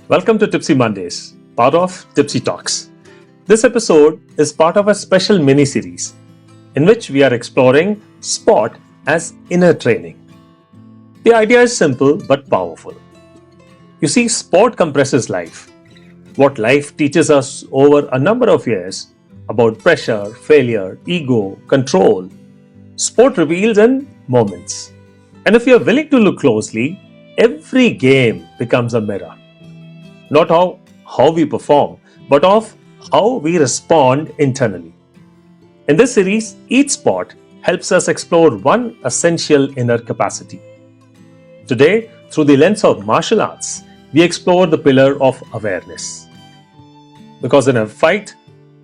Welcome to Tipsy Mondays, part of Tipsy Talks. This episode is part of a special mini-series in which we are exploring sport as inner training. The idea is simple but powerful. You see, sport compresses life. What life teaches us over a number of years about pressure, failure, ego, control, sport reveals in moments. And if you are willing to look closely, every game becomes a mirror. Not of how we perform, but of how we respond internally. In this series, each sport helps us explore one essential inner capacity. Today, through the lens of martial arts, we explore the pillar of awareness. Because in a fight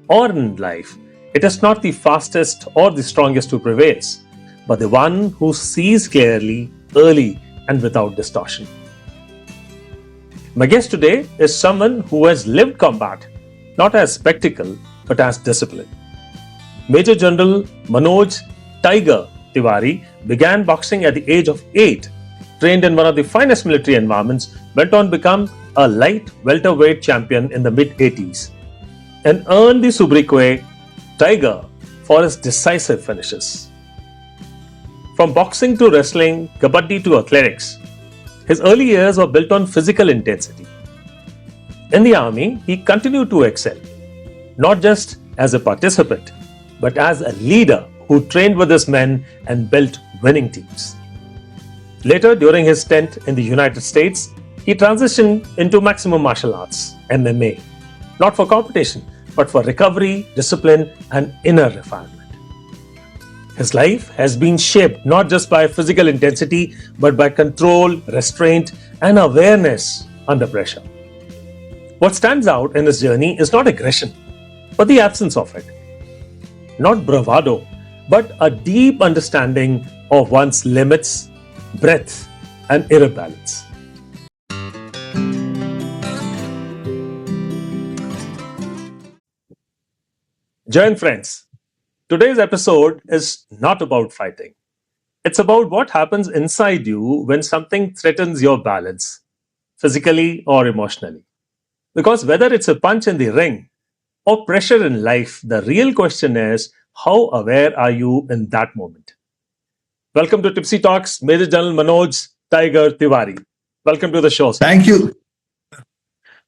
or in life, it is not the fastest or the strongest who prevails, but the one who sees clearly, early, and without distortion. My guest today is someone who has lived combat not as spectacle but as discipline. Major General Manoj Tiger Tiwari began boxing at the age of 8, trained in one of the finest military environments, went on to become a light welterweight champion in the mid-80s, and earned the sobriquet Tiger for his decisive finishes. From boxing to wrestling, kabaddi to athletics, his early years were built on physical intensity. In the army, he continued to excel, not just as a participant, but as a leader who trained with his men and built winning teams. Later, during his stint in the United States, he transitioned into maximum martial arts, MMA, not for competition, but for recovery, discipline, and inner refinement. His life has been shaped not just by physical intensity, but by control, restraint, and awareness under pressure. What stands out in his journey is not aggression, but the absence of it. Not bravado, but a deep understanding of one's limits, breadth, and inner balance. Join friends. Today's episode is not about fighting. It's about what happens inside you when something threatens your balance, physically or emotionally. Because whether it's a punch in the ring or pressure in life, the real question is, how aware are you in that moment? Welcome to Tipsy Talks, Major General Manoj Tiger Tiwari. Welcome to the show, sir. Thank you.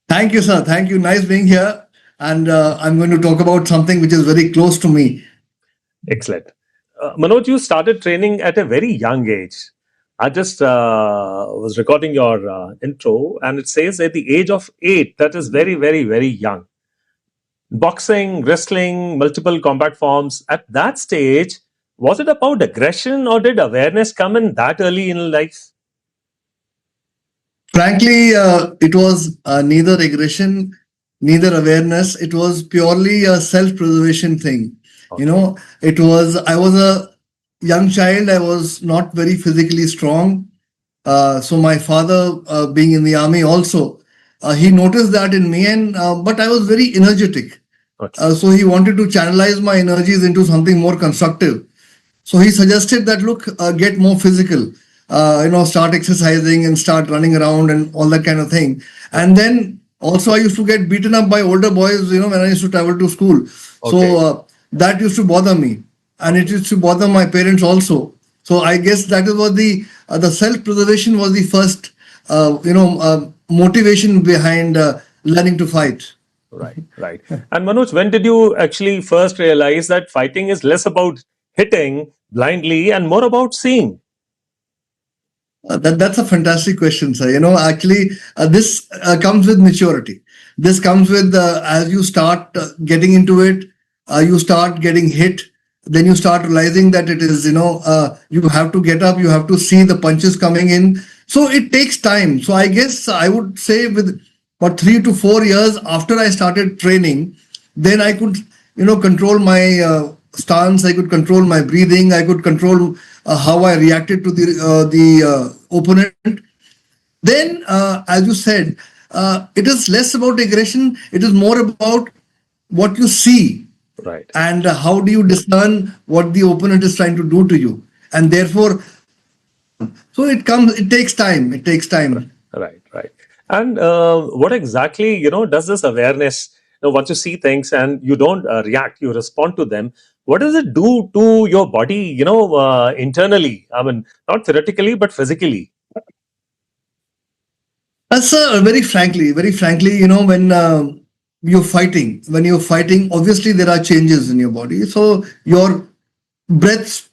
Thank you, sir. Thank you. Nice being here. And I'm going to talk about something which is very close to me. Excellent. Manoj, you started training at a very young age. I just was recording your intro, and it says at the age of 8. That is very, very, very young. Boxing, wrestling, multiple combat forms. At that stage, was it about aggression or did awareness come in that early in life? Frankly, it was neither aggression, neither awareness. It was purely a self-preservation thing. Okay. I was a young child. I was not very physically strong. So my father, being in the army also, he noticed that in me, but I was very energetic. Okay. So he wanted to channelize my energies into something more constructive. So he suggested that, look, get more physical, start exercising and start running around and all that kind of thing. And then also I used to get beaten up by older boys, when I used to travel to school. Okay. So that used to bother me, and it used to bother my parents also. So I guess that is what the self-preservation was the first, motivation behind learning to fight. Right. And Manoj, when did you actually first realize that fighting is less about hitting blindly and more about seeing? That's a fantastic question, sir. Actually, this comes with maturity. This comes with as you start getting into it, you start getting hit. Then you start realizing that it is, you have to get up, you have to see the punches coming in. So it takes time. So I guess I would say with for 3 to 4 years after I started training, then I could, control my stance. I could control my breathing. I could control how I reacted to the opponent. Then, as you said, it is less about aggression. It is more about what you see. Right. And how do you discern what the opponent is trying to do to you? And therefore, so it takes time. Right. And what exactly, does this awareness, once you see things and you don't react, you respond to them, what does it do to your body, internally? I mean, not theoretically, but physically. Very frankly, when you're fighting, obviously there are changes in your body. So your breath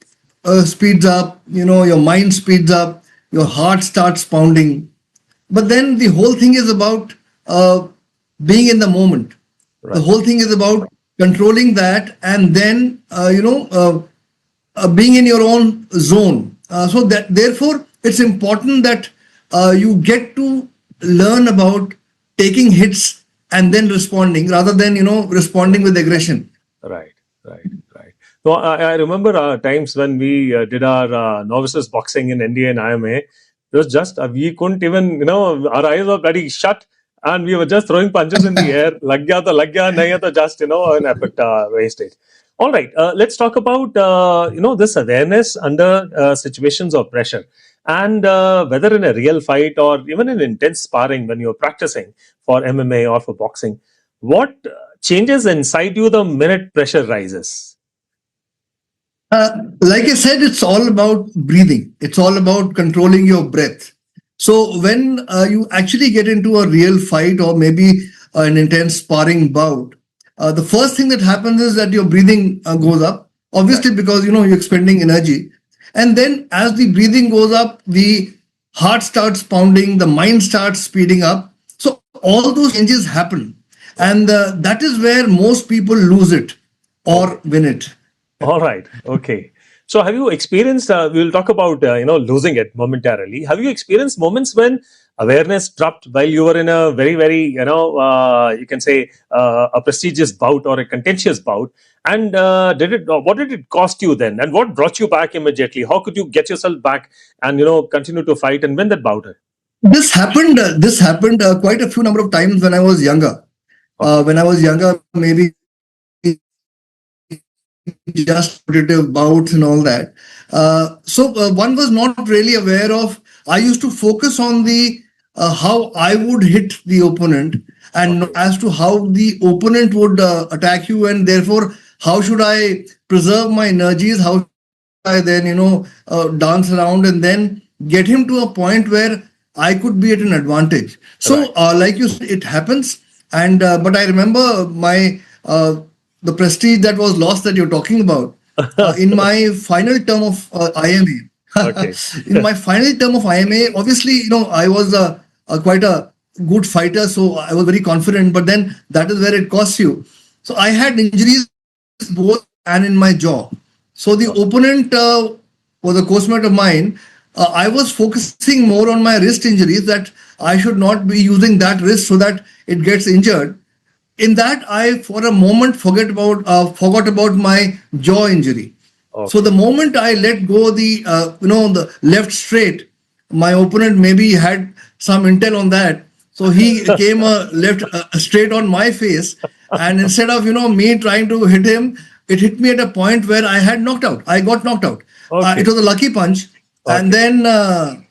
speeds up, your mind speeds up, your heart starts pounding. But then the whole thing is about being in the moment. The Right. whole thing is about controlling that, and then being in your own zone. So that therefore it's important that you get to learn about taking hits and then responding rather than responding with aggression. Right, right, right. So I remember times when we did our novices boxing in India and IMA. It was just we couldn't even, our eyes were bloody shut, and we were just throwing punches in the air. Lag gaya, nahi hai to just an epic wastage. All right, let's talk about this awareness under situations of pressure, and whether in a real fight or even in intense sparring when you're practicing for MMA or for boxing, what changes inside you the minute pressure rises? Like I said, it's all about breathing. It's all about controlling your breath. So when you actually get into a real fight or maybe an intense sparring bout, the first thing that happens is that your breathing goes up. Right, Obviously, because you're expending energy, and then as the breathing goes up, the heart starts pounding, the mind starts speeding up. So all those changes happen, right. and that is where most people lose it or Okay. win it. All right. Okay. So, have you experienced? We'll talk about losing it momentarily. Have you experienced moments when awareness dropped while you were in a very, very you can say a prestigious bout or a contentious bout? And did it? What did it cost you then? And what brought you back immediately? How could you get yourself back and continue to fight and win that bout? This happened quite a few number of times when I was younger. Okay. Maybe just competitive bouts and all that. So one was not really aware of. I used to focus on the how I would hit the opponent, and Okay. as to how the opponent would attack you, and therefore how should I preserve my energies? How I then dance around and then get him to a point where I could be at an advantage. Right. So like you said, it happens, and but I remember my the prestige that was lost that you're talking about in my final term of Okay. IMA. In my final term of IMA, obviously I was quite a good fighter, so I was very confident. But then that is where it costs you. So I had injuries both and in my jaw. So the Okay. opponent was a coachmate of mine. I was focusing more on my wrist injuries, that I should not be using that wrist so that it gets injured. In that, I for a moment forgot about my jaw injury. So the Okay. moment I let go the left straight, my opponent maybe had some intel on that. So he came left straight on my face, and instead of me trying to hit him, it hit me at a point where I had knocked out. I got knocked out. It Okay. was a lucky punch. And Okay. then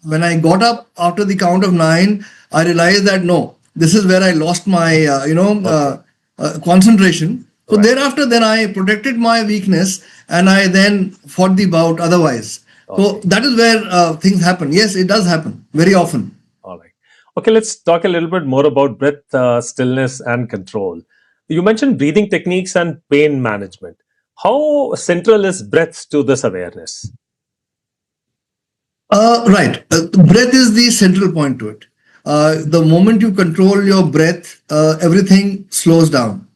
when I got up after the count of nine, I realized that no, this is where I lost my Okay. concentration. So Right. thereafter, then I protected my weakness and I then fought the bout otherwise. So Okay. that is where things happen. Yes, it does happen very often. All right. Okay, let's talk a little bit more about breath, stillness, and control. You mentioned breathing techniques and pain management. How central is breath to this awareness? Right. Breath is the central point to it. The moment you control your breath, everything slows down.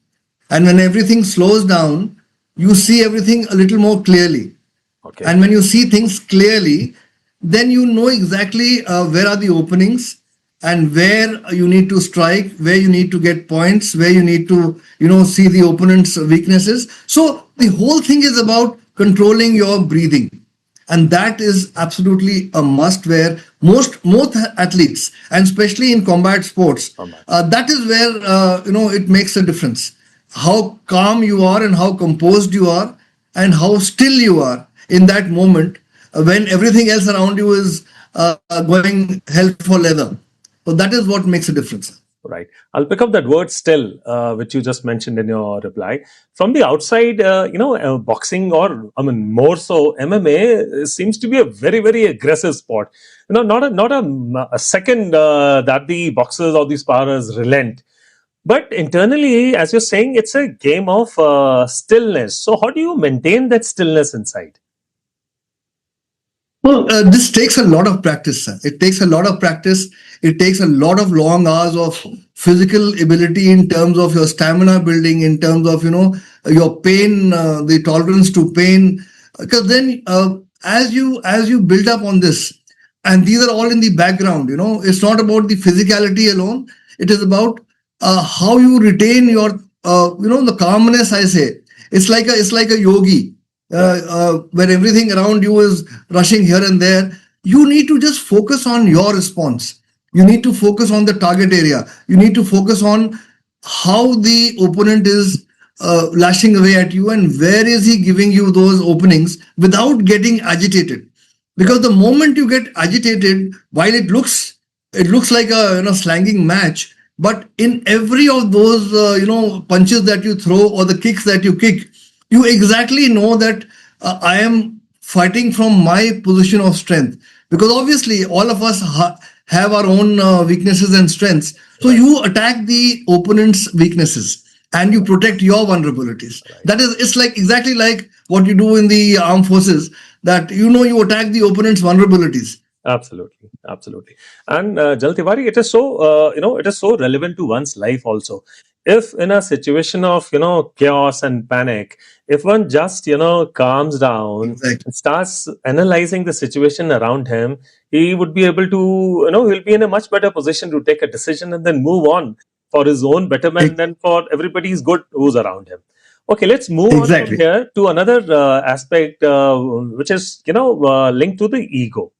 And when everything slows down, you see everything a little more clearly. Okay. And when you see things clearly, then you know exactly where are the openings and where you need to strike, where you need to get points, where you need to see the opponent's weaknesses. So the whole thing is about controlling your breathing, and that is absolutely a must, where most athletes, and especially in combat sports, All right. that is where it makes a difference, how calm you are and how composed you are and how still you are in that moment when everything else around you is going hell for leather. So that is what makes a difference. Right. I'll pick up that word still, which you just mentioned in your reply. From the outside, boxing, or I mean, more so, MMA seems to be a very, very aggressive sport. Not a second that the boxers or the sparrers relent. But internally, as you're saying, it's a game of stillness. So, how do you maintain that stillness inside? Well, this takes a lot of practice, sir. It takes a lot of practice. It takes a lot of long hours of physical ability in terms of your stamina building, in terms of your pain, the tolerance to pain. Because then, as you build up on this, and these are all in the background. It's not about the physicality alone. It is about how you retain your, the calmness. I say it's like a yogi where everything around you is rushing here and there. You need to just focus on your response. You need to focus on the target area. You need to focus on how the opponent is lashing away at you and where is he giving you those openings without getting agitated. Because the moment you get agitated, while it looks like a slanging match, but in every of those punches that you throw or the kicks that you kick, you exactly know that I am fighting from my position of strength. Because obviously all of us have our own weaknesses and strengths. So Right. you attack the opponent's weaknesses and you protect your vulnerabilities. Right. That is, it's like exactly like what you do in the armed forces, that you attack the opponent's vulnerabilities. Absolutely, absolutely. And Jal Tiwari, it is so it is so relevant to one's life also. If in a situation of chaos and panic, if one just calms down Exactly. and starts analyzing the situation around him, he would be able to he'll be in a much better position to take a decision and then move on for his own betterment and for everybody's good who's around him. Okay, let's move on from Exactly. here to another aspect, which is linked to the ego.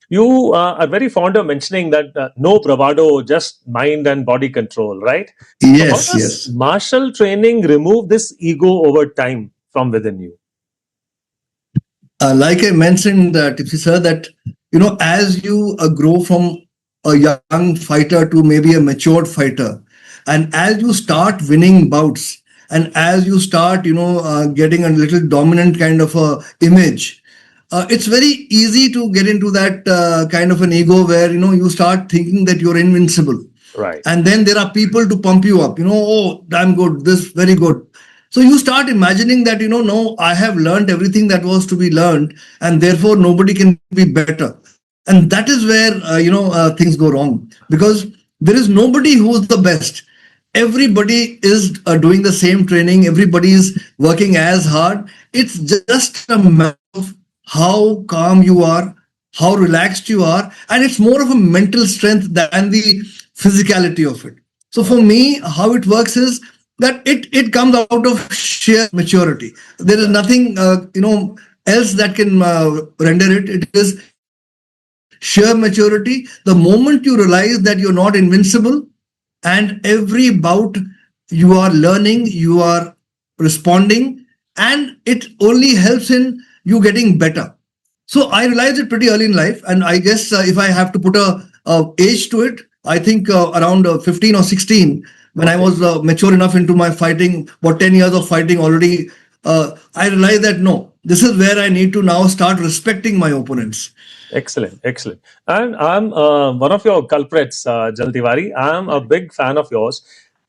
You are very fond of mentioning that no bravado, just mind and body control, right? So, how Yes, does yes. martial training remove this ego over time from within you? Like I mentioned, Tipsy sir, that as you grow from a young fighter to maybe a matured fighter, and as you start winning bouts, and as you start, getting a little dominant kind of a image, it's very easy to get into that kind of an ego where you start thinking that you're invincible. Right. And then there are people to pump you up, oh, damn good, this very good. So you start imagining that no, I have learned everything that was to be learned, and therefore nobody can be better. And that is where things go wrong, because there is nobody who's the best. Everybody is doing the same training, everybody is working as hard. It's just a matter of how calm you are, how relaxed you are, and it's more of a mental strength than the physicality of it. So for me, how it works is that it comes out of sheer maturity. There is Right. nothing else that can render it. It is sheer maturity. The moment you realize that you're not invincible, and every bout you are learning, you are responding, and it only helps in you getting better. So I realized it pretty early in life, and I guess if I have to put a age to it, I think around 15 or 16, when I Okay. was mature enough into my fighting, about 10 years of fighting already, I realized that no, this is where I need to now start respecting my opponents. Excellent, excellent. And I'm one of your culprits, Jal Tiwari. I'm a big fan of yours.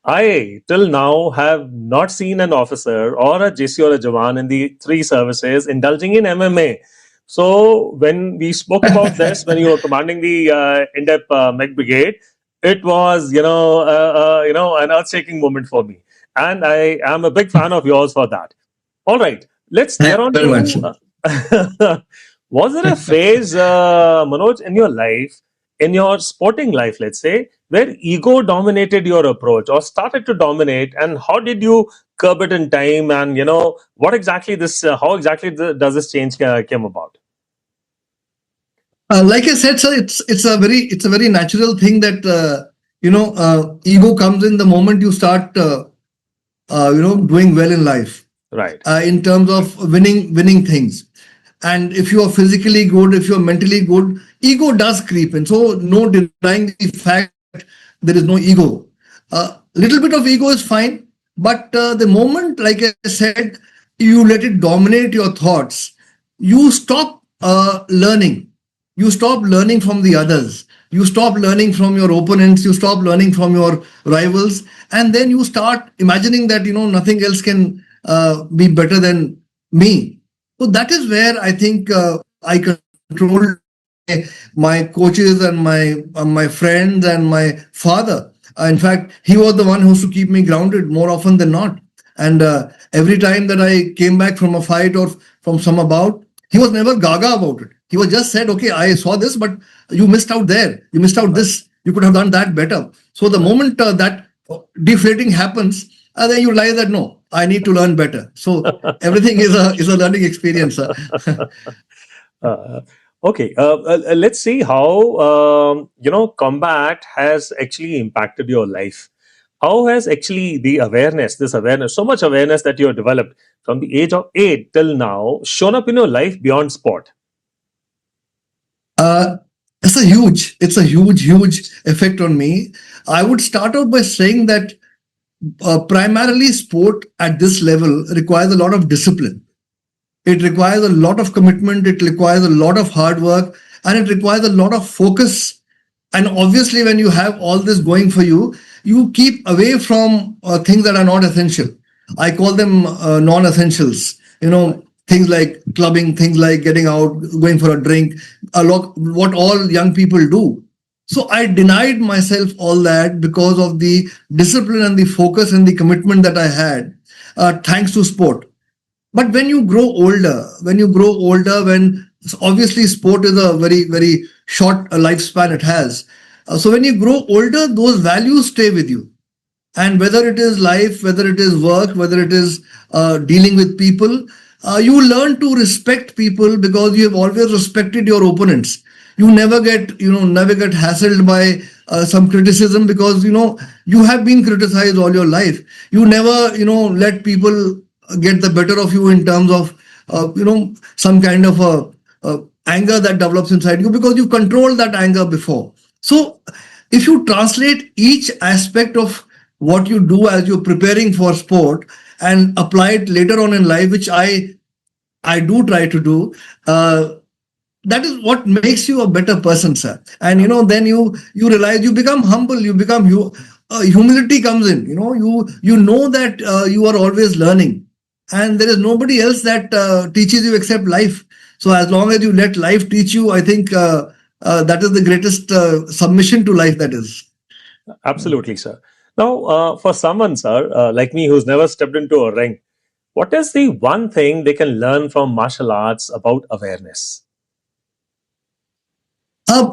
I, till now, have not seen an officer or a JC or a Jawan in the three services indulging in MMA. So, when we spoke about this, when you were commanding the in-depth Mech Brigade, it was, an earth-shaking moment for me. And I am a big fan of yours for that. All right, let's Thank get you on very much. to. Was there a phase, Manoj, in your life, in your sporting life, let's say, where ego dominated your approach or started to dominate, and how did you curb it in time? And what exactly this, how exactly does this change came about? Like I said, sir, it's a very natural thing that ego comes in the moment you start doing well in life, Right. in terms of winning things. And if you are physically good, if you are mentally good, ego does creep in. So no denying the fact there is no ego. Little bit of ego is fine, but the moment, like I said, you let it dominate your thoughts, you stop learning. You stop learning from the others. You stop learning from your opponents. You stop learning from your rivals, and then you start imagining that nothing else can be better than me. So that is where I think I controlled my coaches and my friends and my father. In fact, he was the one who used to keep me grounded more often than not. And every time that I came back from a fight or from some bout, he was never gaga about it. He was just said, "Okay, I saw this, but you missed out there. You missed out this. You could have done that better." So the moment that deflating happens, then you realize that no, I need to learn better. So everything is a learning experience. Uh, okay, let's see how combat has actually impacted your life. How has actually this awareness, so much awareness that you have developed from the age of 8 till now, shown up in your life beyond sport? Uh, it's a huge effect on me. I would start out by saying that primarily sport at this level requires a lot of discipline. It requires a lot of commitment. It requires a lot of hard work, and it requires a lot of focus. And obviously, when you have all this going for you, you keep away from things that are not essential. I call them non-essentials. Things like clubbing, things like getting out, going for a drink, a lot what all young people do. So I denied myself all that because of the discipline and the focus and the commitment that I had, thanks to sport. But when obviously sport is a very short lifespan it has. So when you grow older, those values stay with you. And whether it is life, whether it is work, whether it is dealing with people, you learn to respect people because you have always respected your opponents. You never get hassled by some criticism because you have been criticized all your life. You never let people get the better of you in terms of some kind of anger that develops inside you because you controlled that anger before. So if you translate each aspect of what you do as you're preparing for sport and apply it later on in life, which I do try to do, that is what makes you a better person, sir. And then you realize, you become humble, humility comes in. You know that you are always learning, and there is nobody else that teaches you except life. So as long as you let life teach you, I think that is the greatest submission to life. That is. Absolutely, sir. Now, for someone, sir, like me, who's never stepped into a ring, what is the one thing they can learn from martial arts about awareness?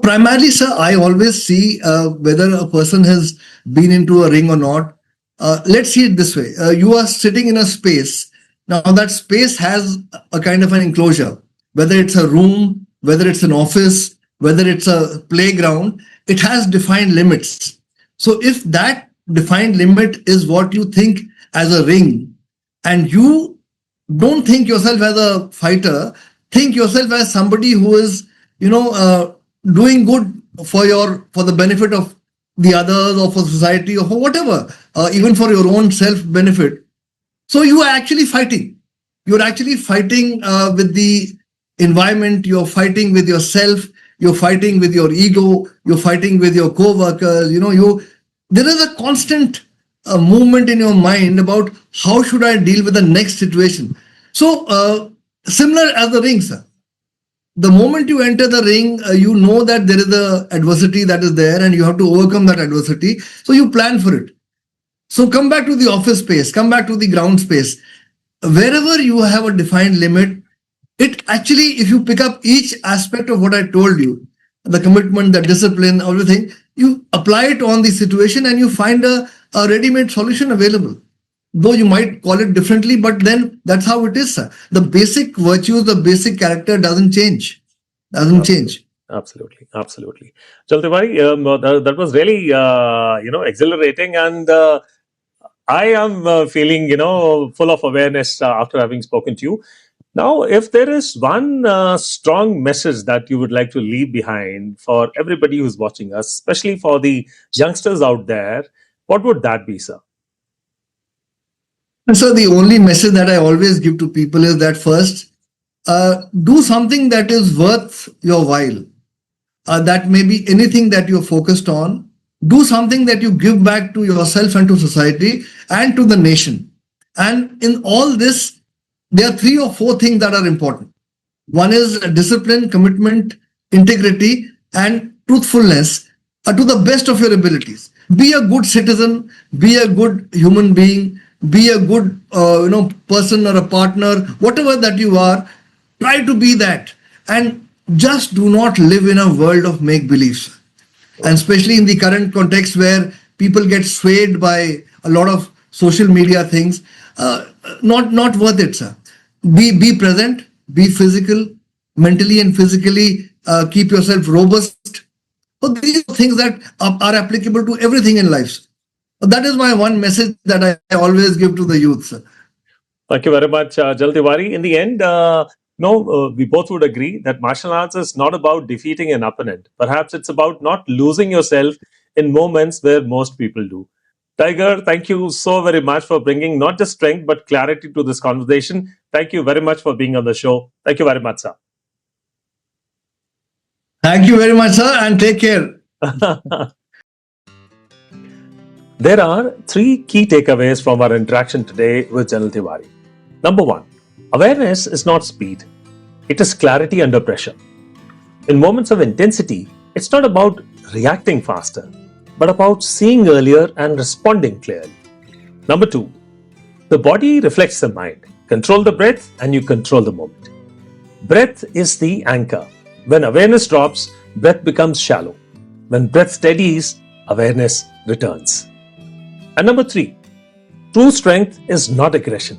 Primarily, sir, I always see whether a person has been into a ring or not. Let's see it this way. You are sitting in a space. Now, that space has a kind of an enclosure, whether it's a room, whether it's an office, whether it's a playground, it has defined limits. So, if that defined limit is what you think as a ring, and you don't think yourself as a fighter, think yourself as somebody who is doing good for the benefit of the others or for society or for whatever, even for your own self benefit. So you are actually fighting. You're actually fighting with the environment. You're fighting with yourself. You're fighting with your ego. You're fighting with your co-workers. There is a constant movement in your mind about how should I deal with the next situation. So similar as the ring, sir. The moment you enter the ring, you know that there is a adversity that is there, and you have to overcome that adversity. So you plan for it. So come back to the office space. Come back to the ground space. Wherever you have a defined limit, it actually, if you pick up each aspect of what I told you, the commitment, the discipline, everything, you apply it on the situation and you find a ready-made solution available. Though you might call it differently, but then that's how it is, sir. The basic virtues, the basic character doesn't change. Doesn't change. Absolutely, absolutely. Chal Tiwari, that was really exhilarating, and I am feeling full of awareness after having spoken to you. Now, if there is one strong message that you would like to leave behind for everybody who's watching us, especially for the youngsters out there, what would that be, sir? And so the only message that I always give to people is that first, do something that is worth your while. That may be anything that you're focused on. Do something that you give back to yourself and to society and to the nation. And in all this, there are 3 or 4 things that are important. One is discipline, commitment, integrity, and truthfulness to the best of your abilities. Be a good citizen, be a good human being, be a good person or a partner, whatever that you are. Try to be that, and just do not live in a world of make beliefs. And especially in the current context where people get swayed by a lot of social media things, not worth it, sir. Be present, be physical, mentally and physically, keep yourself robust. So these are things that are applicable to everything in life. That is my one message that I always give to the youth, sir. Thank you very much, Tiwari. In the end, we both would agree that martial arts is not about defeating an opponent. Perhaps it's about not losing yourself in moments where most people do. Tiger, thank you so very much for bringing not just strength but clarity to this conversation. Thank you very much for being on the show. Thank you very much, sir. Thank you very much, sir, and take care. There are 3 key takeaways from our interaction today with General Tiwari. Number 1, awareness is not speed. It is clarity under pressure. In moments of intensity, it's not about reacting faster, but about seeing earlier and responding clearly. Number 2, the body reflects the mind. Control the breath and you control the moment. Breath is the anchor. When awareness drops, breath becomes shallow. When breath steadies, awareness returns. And number 3, true strength is not aggression.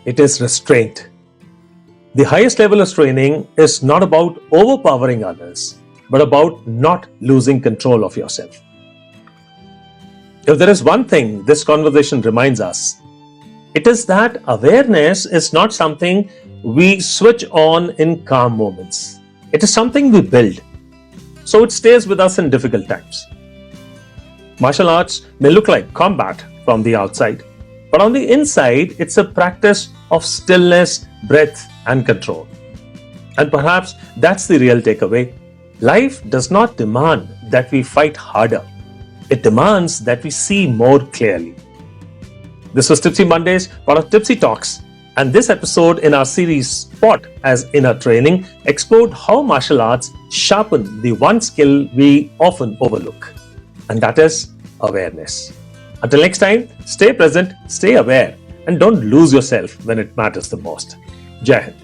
It is restraint. The highest level of training is not about overpowering others, but about not losing control of yourself. If there is one thing this conversation reminds us, it is that awareness is not something we switch on in calm moments. It is something we build, so it stays with us in difficult times. Martial arts may look like combat from the outside, but on the inside, it's a practice of stillness, breath, and control. And perhaps that's the real takeaway. Life does not demand that we fight harder. It demands that we see more clearly. This was Tipsy Mondays, part of Tipsy Talks. And this episode in our series Sport as Inner Training explored how martial arts sharpen the one skill we often overlook. And that is awareness. Until next time, stay present, stay aware, and don't lose yourself when it matters the most. Jai Hind.